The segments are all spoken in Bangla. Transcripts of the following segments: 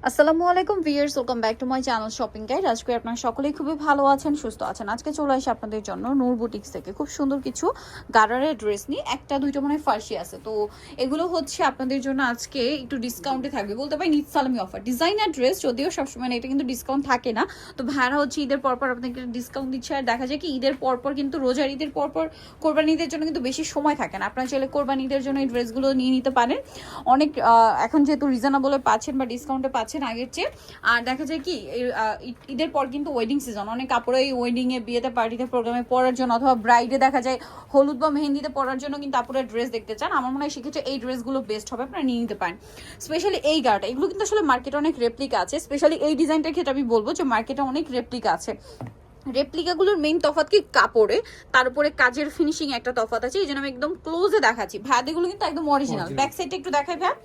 আসসালামু আলাইকুম viewers, welcome back to my channel shopping guide. আজকে আপনারা সকলেই খুবই ভালো আছেন, সুস্থ আছেন। আজকে চলে আসি আপনাদের জন্য নূর বুটিক্স থেকে খুব সুন্দর কিছু গারারের ড্রেস নিয়ে। একটা দুইটা মনে হয় ফার্সি আছে, তো এগুলো হচ্ছে আপনাদের জন্য আজকে একটু ডিসকাউন্টে থাকবে, বলতে পারি ঈদ সালামি অফার। ডিজাইনার ড্রেস যদিও সবসময় এটা কিন্তু ডিসকাউন্ট থাকে না, তো ভাড়া হচ্ছে ঈদের পরপর আপনাকে ডিসকাউন্ট দিচ্ছে। আর দেখা যায় কি ঈদের পরপর কিন্তু রোজার ঈদের পরপর কোরবানি ঈদের জন্য কিন্তু বেশি সময় থাকে না। আপনারা চাইলে কোরবানি ঈদের জন্য এই ড্রেসগুলো নিয়ে নিতে পারেন। অনেক এখন যেহেতু রিজনেবলে পাচ্ছেন বা ডিসকাউন্টে পাচ্ছেন আগের চেয়ে। আর দেখা যায় কি ঈদের পর কিন্তু ওয়েডিং সিজন, অনেক কাপড়ে ওয়েডিং এ, বিয়েতে, পার্টিতে, প্রোগ্রামে পরার জন্য অথবা ব্রাইডে দেখা যায় হলুদ বা মেহেন্দিতে পরার জন্য কিন্তু আপুরা ড্রেস দেখতে চান। আমার মনে হয় সেক্ষেত্রে এই ড্রেসগুলো বেস্ট হবে, আপনারা নিয়ে নিতে পারেন। স্পেশালি এই গাটা, এগুলো কিন্তু আসলে মার্কেটে অনেক রেপ্লিকা আছে। স্পেশালি এই ডিজাইনটার ক্ষেত্রে আমি বলবো যে মার্কেটে অনেক রেপ্লিকা আছে। রেপ্লিকাগুলোর মেইন তফাৎ কি কাপড়ে, তার উপরে কাজের ফিনিশিং একটা তফাৎ আছে। এই জন্য আমি একদম ক্লোজে দেখাচ্ছি। ভাদেগুলো কিন্তু একদম অরিজিনাল। ব্যাক সাইডটা একটু দেখাই ভাই,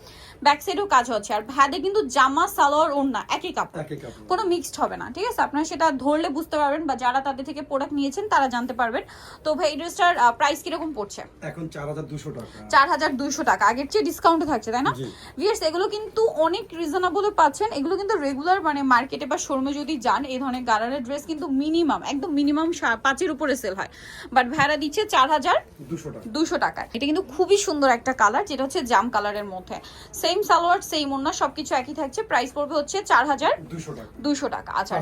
ব্যাক সাইডেও কাজ হচ্ছে। আর ভাদে কিন্তু জামা, সালোয়ার, ওড়না একই কাপড়, কোনো মিক্সড হবে না, ঠিক আছে? আপনারা সেটা ধরলে বুঝতে পারবেন, বা যারা তাদের থেকে প্রোডাক্ট নিয়েছেন তারা জানতে পারবেন। তো ভাই এই ড্রেসটার প্রাইস কিরকম পড়ছে? এখন 4200 টাকা। 4200 টাকা, আগের চেয়ে ডিসকাউন্টে থাকছে, তাই না? ভিউয়ার্স, এগুলো কিন্তু অনেক রিজনেবলে পাচ্ছেন। এগুলো কিন্তু রেগুলার মানে মার্কেটে বা শোরুমে যদি যান, এই ধরনের গারারের ড্রেস কিন্তু মিনিমাম একদম মিনিমাম 5-এর উপরে সেল হয়, বাট ভাড়া দিচ্ছে 4200 টাকা। এটা কিন্তু খুবই সুন্দর একটা কালার, যেটা হচ্ছে জাম কালারের মধ্যে। সেম সালোয়ার, সেম ওড়না, সবকিছু একই থাকছে। প্রাইস পড়বে হচ্ছে 4200 টাকা। আচ্ছা,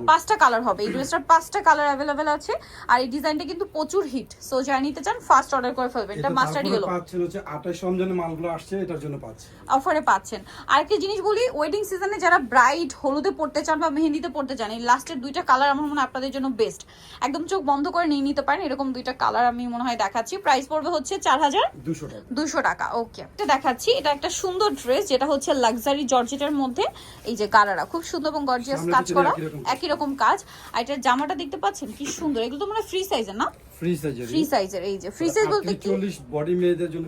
5টা কালার হবে এই ড্রেসটার, 5টা কালার অ্যাভেলেবেল আছে। আর এই ডিজাইনটা কিন্তু প্রচুর হিট, সো যারা নিতে চান ফার্স্ট অর্ডার করে ফেলবেন। এটা মাস্টার্ড ইয়েলো পাচ্ছেন হচ্ছে 28 রমজানে মালগুলো আসছে, এটার জন্য পাচ্ছেন অফারে পাচ্ছেন। আরেকটা জিনিস বলি, ওয়েডিং সিজনে যারা ব্রাইড হলুদে পড়তে চান বা মেহেন্দিতে পড়তে চান, এই লাস্টের 2টা কালার আমার মনে হয় আপনাদের জন্য বেস্ট। একদম চোখ বন্ধ করে নিয়ে নিতে পারেন, এরকম 2টা কালার আমি মনে হয় দেখাচ্ছি। প্রাইস পড়বে হচ্ছে 4200 টাকা। ওকে, এটা দেখাচ্ছি। এটা একটা সুন্দর ড্রেস, যেটা হচ্ছে লাক্সারি জর্জেটের মধ্যে। এই যে গারারা খুব সুন্দর এবং গর্জিয়াস কাজ করা, একই রকম কাজ। আর এটার জামাটা দেখতে পাচ্ছেন কি সুন্দর। এগুলো তো মানে ফ্রি সাইজের না? ফ্রি সাইজের। এই যে ফ্রি সাইজ বলতে কি 40 বডি মেয়েদের জন্য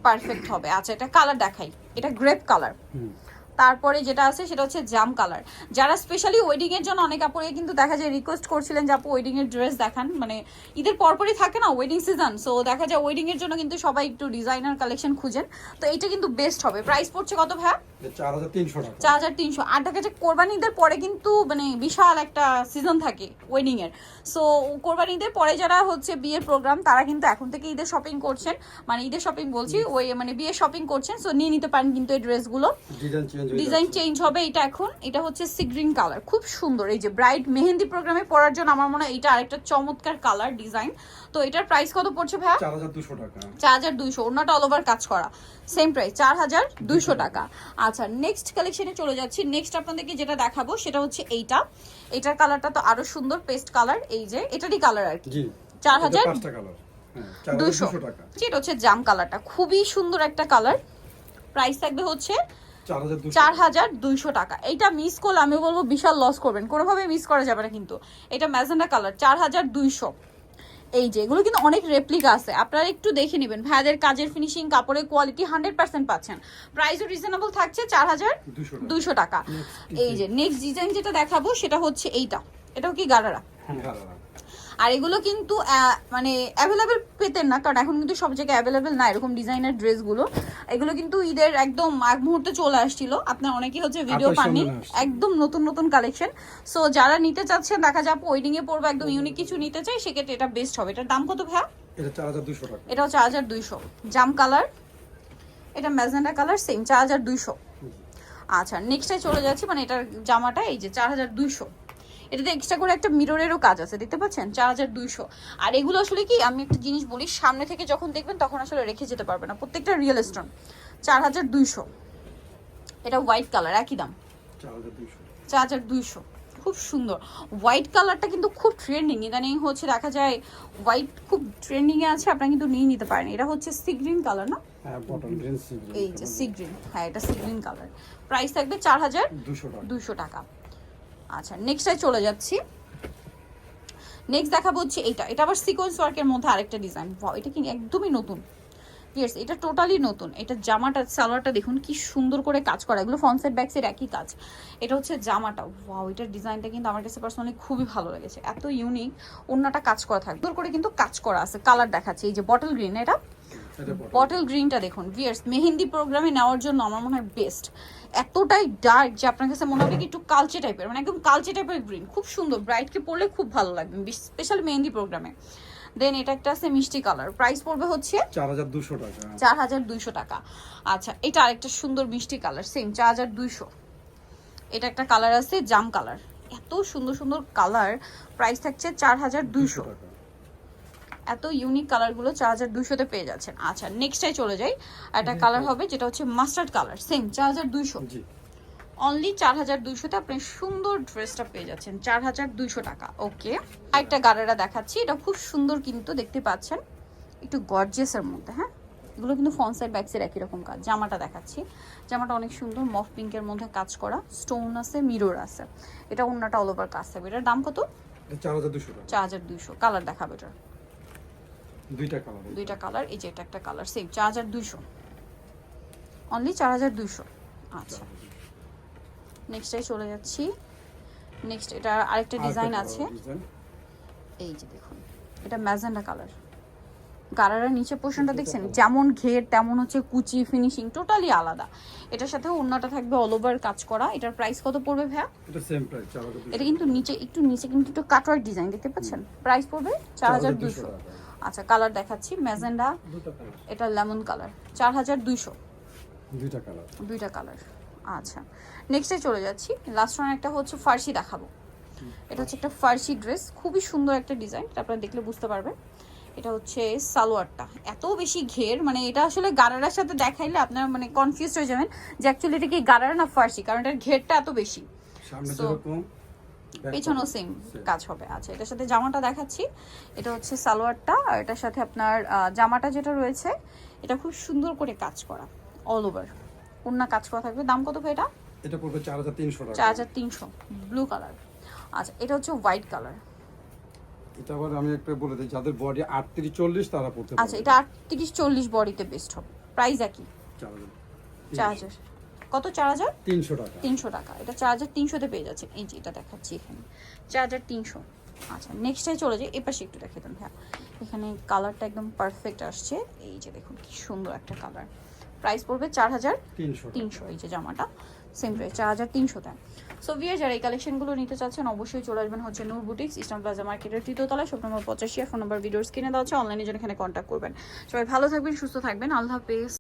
পারফেক্ট হবে। আচ্ছা, এটা কালার দেখাই। এটা গ্রেপ কালার। তারপরে যেটা আছে সেটা হচ্ছে জাম কালার। যারা স্পেশালি ওয়েডিং এর জন্য, অনেক আপুরে কিন্তু দেখা যায় রিকোয়েস্ট করছিলেন যে আপু ওয়েডিং এর ড্রেস দেখান, মানে ঈদের পরপরই থাকে না ওয়েডিং সিজন, সো দেখা যায় ওয়েডিং এর জন্য কিন্তু সবাই একটু ডিজাইনার কালেকশন খুঁজেন। তো এইটা কিন্তু বেস্ট হবে। প্রাইস পড়ছে কত ভাই? 4300 টাকা। 4300। আর দেখা যায় কোরবানি ঈদের পরে কিন্তু মানে বিশাল একটা সিজন থাকে ওয়েডিং এর, সো কোরবানি ঈদের পরে যারা হচ্ছে বিয়ের প্রোগ্রাম, তারা কিন্তু এখন থেকে ঈদের শপিং করছেন, মানে ঈদের শপিং বলছি, ওই মানে বিয়ের শপিং করছেন, সো নিয়ে নিতে পারেন কিন্তু এই ড্রেসগুলো। ডিজাইন চেঞ্জ হবে। এটা হচ্ছে সি গ্রিন কালার, খুব সুন্দর। এই যে ব্রাইড মেহেন্দি প্রোগ্রামে পরার জন্য আমার মনে হয় এটা আরেকটা চমৎকার কালার ডিজাইন। তো এটার প্রাইস কত পড়ছে ভাইয়া? 4200 টাকা। 4200। ওড়নাটা অল ওভার কাজ করা, সেম প্রাইস 4200 টাকা। আচ্ছা, নেক্সট কালেকশনে চলে যাচ্ছি। নেক্সট আপনাদেরকে যেটা দেখাবো সেটা হচ্ছে এইটা। এটার কালারটা তো আরো সুন্দর, পেস্ট কালার। এই যে এটারই কালার আর কি। 4200 টাকা। এটা হচ্ছে জাম কালারটা, খুবই সুন্দর একটা কালার। প্রাইস থাকবে হচ্ছে 4200 টাকা। এইটা মিস করলে আমি বলবো বিশাল লস করবেন, কোনোভাবে মিস করা যাবে না কিন্তু। এটা ম্যাজেন্ডা কালার, 4200। এই যে এগুলো কিন্তু অনেক রেপ্লিকা আছে, আপনারা একটু দেখে নেবেন। ভাইদের কাজের ফিনিশিং, কাপড়ের কোয়ালিটি 100% পাচ্ছেন। প্রাইসও রিজনেবল থাকছে, 4200 টাকা। এই যে নেক্সট ডিজাইন যেটা দেখাবো সেটা হচ্ছে এইটা। এটাও কি গারারা? আর এগুলো কিন্তু মানে অ্যাভেলেবেল পেতেন না, কারণ এখন কিন্তু সব জায়গায় অ্যাভেলেবেল না এরকম ডিজাইনার ড্রেসগুলো। এগুলো কিন্তু ঈদের একদম আগ মুহূর্তে চলে আসছিল, আপনার অনেকেই হচ্ছে ভিডিও পাননি, একদম নতুন নতুন কালেকশন। সো যারা নিতে চাচ্ছেন, দেখা যাবে ওয়েডিং এ পড়বে, একদম ইউনিক কিছু নিতে চাই, সেক্ষেত্রে এটা বেস্ট হবে। এটার দাম কত ভাইয়া? এটা 4200 টাকা। এটাও 4200। জাম কালার, এটা ম্যাজেন্ডা কালার, সেম 4200। আচ্ছা, নেক্সটে চলে যাচ্ছি, মানে এটার জামাটা এই যে 4200। এটাতে এক্সট্রা করে একটা মিররেরও কাজ আছে, দেখতে পাচ্ছেন? 4200। আর এগুলো আসলে কি, আমি একটা জিনিস বলি, সামনে থেকে যখন দেখবেন তখন আসলে রেখে যেতে পারবে না, প্রত্যেকটা রিয়েল স্টোন। 4200। এটা হোয়াইট কালার, একই দাম 4200। খুব সুন্দর হোয়াইট কালারটা, কিন্তু খুব ট্রেন্ডিং ইদানিং হচ্ছে, দেখা যায় হোয়াইট খুব ট্রেন্ডিং এ আছে, আপনারা কিন্তু নিয়ে নিতে পারেন। এটা হচ্ছে সি গ্রিন কালার না? এই যে সি গ্রিন, হ্যাঁ এটা সি গ্রিন কালার। প্রাইস থাকবে 4200 টাকা। আচ্ছা, নেক্সটে চলে যাচ্ছি। নেক্সট দেখাবো হচ্ছে এইটা। এটা আবার সিকোয়েন্স ওয়ার্কের মধ্যে আরেকটা ডিজাইন। এটা কি একদমই নতুন? ইয়েস, এটা টোটালি নতুন। এটা জামাটা, সালোয়ারটা দেখুন কি সুন্দর করে কাজ করা, এগুলো ফ্রন্ট সাইড ব্যাক সাইড একই কাজ। এটা হচ্ছে জামাটা। ওয়াও, এটার ডিজাইনটা কিন্তু আমার কাছে পার্সোনালি খুবই ভালো লেগেছে, এত ইউনিক। ওড়নাটা কাজ করা থাকবে সুন্দর করে, কিন্তু কাজ করা আছে। কালার দেখাচ্ছে এই যে বটল গ্রিন, এটা এটা bottle। বটল গ্রিনটা দেখুন ভিয়ার্স, মেহেন্দি প্রোগ্রামে নেওয়ার জন্য আমার মনে হয় বেস্ট। এতটাই ডার্ক যে আপনার কাছে মনে হবে কি একটু কালচে টাইপের, মানে একদম কালচে টাইপের গ্রিন, খুব সুন্দর, ব্রাইটকে পরলে খুব ভালো লাগবে, স্পেশাল মেহেন্দি প্রোগ্রামে। দেন এটা একটা আছে মিষ্টি কালার, প্রাইস পড়বে হচ্ছে 4200 টাকা। 4200 টাকা। আচ্ছা, এটা আরেকটা সুন্দর মিষ্টি কালার, সেম 4200। এটা একটা কালার আছে জাম কালার, এত সুন্দর সুন্দর কালার, প্রাইস থাকছে 4200 টাকা। এত ইউনিক কালারগুলো 4200-তে পেয়ে যাচ্ছেন। আচ্ছা, নেক্সটটাই চলে যাই। একটা কালার হবে যেটা হচ্ছে মাস্টার্ড কালার, সেম 4200। জি। অনলি 4200-তে আপনি সুন্দর ড্রেসটা পেয়ে যাচ্ছেন 4200 টাকা। ওকে, আরেকটা গারারা দেখাচ্ছি, এটা খুব সুন্দর কিন্তু দেখতে পাচ্ছেন, একটু গর্জিয়াসের মধ্যে। হ্যাঁ, এগুলো কিন্তু ফ্রন্ট সাইড ব্যাক সাইড একই রকম কাজ। জামাটা দেখাচ্ছি, জামাটা অনেক সুন্দর, মফ পিঙ্কের মধ্যে কাজ করা, স্টোন আছে, মিরর আছে। এটা ওন্নাটা অল ওভার কাজ থাকবে। এটার দাম কত? এটা 4200 টাকা। 4200। কালার দেখাবে এটার দুইটা কালার। দুইটা কালার, এই যে এটা একটা কালার, সেম 4200, অনলি 4200। আচ্ছা, নেক্সটটাই চলে যাচ্ছি। নেক্সট এটা আরেকটা ডিজাইন আছে, এই যে দেখুন, এটা ম্যাজেন্ডা কালার। গারারার নিচে পোর্শনটা দেখছেন, যেমন ঘের তেমন হচ্ছে কুচি, ফিনিশিং টোটালি আলাদা। এটার সাথে ওন্নাটা থাকবে অল ওভার কাজ করা। এটার প্রাইস কত পড়বে ভাইয়া? এটা সেম প্রাইস 4200। এটা কিন্তু নিচে কিন্তু একটু কাটওয়ার্ক ডিজাইন দেখতে পাচ্ছেন, প্রাইস পড়বে 4200। আচ্ছা, কালার দেখাচ্ছি, ম্যাজেন্ডা, দুটো কালার। এটা লেমন কালার, 4200। দুইটা কালার। দুইটা কালার। আচ্ছা, নেক্সটে চলে যাচ্ছি। লাস্ট ওয়ান একটা হচ্ছে ফার্সি দেখাবো। এটা হচ্ছে একটা ফার্সি ড্রেস, খুবই সুন্দর একটা ডিজাইন, আপনারা দেখলে বুঝতে পারবেন। এটা হচ্ছে সালোয়ারটা, এত বেশি ঘের, মানে এটা আসলে গারারার সাথে দেখাইলে আপনারা মানে কনফিউজ হয়ে যাবেন যে অ্যাকচুয়ালি এটা কি গারারা না ফার্সি, কারণ এটার ঘেরটা এত বেশি। সামনে So, যেরকম পেছনেও সেম কাজ হবে। আচ্ছা, এটার সাথে জামাটা দেখাচ্ছি, এটা হচ্ছে সালোয়ারটা, আর এটার সাথে আপনার জামাটা যেটা রয়েছে এটা খুব সুন্দর করে কাজ করা, অল ওভার ওন্না কাজ করা থাকবে। দাম কত ভাই এটা? এটা পড়বে 4300 টাকা। 4300, ব্লু কালার। আচ্ছা, এটা হচ্ছে হোয়াইট কালার। এটা আবার আমি একটা বলে দিই, যাদের বডি 38 40 তারা পড়তে পারবে। আচ্ছা, এটা 38 40 বডিতে বেস্ট হবে। প্রাইস একই 4000। কত? 4300 টাকা। 300 টাকা। এটা 4300-তে পেয়ে যাচ্ছেন। এই যে এটা দেখাচ্ছি এখানে 4300। আচ্ছা, নেক্সটটাই চলে যাই, এপাশে একটু দেখে দেন হ্যাঁ, এখানে কালারটা একদম পারফেক্ট আসছে। এই যে দেখুন কি সুন্দর একটা কালার, প্রাইস পড়বে 4300। এই যে জামাটা সেম প্রাইস 4300-তে। সো ভিউয়ার, যারা এই কালেকশনগুলো নিতে চাচ্ছেন অবশ্যই চলে আসবেন হচ্ছে নূর বুটিক্স, ইস্টার্ন প্লাজা মার্কেটের 3য় তলায়, shop number 85। Phone number videos কিনে দেওয়া হচ্ছে, অনলাইনে জন্য এখানে কন্ট্যাক্ট করবেন। সবাই ভালো থাকবেন, সুস্থ থাকবেন, আল্লাহ হাফেজ।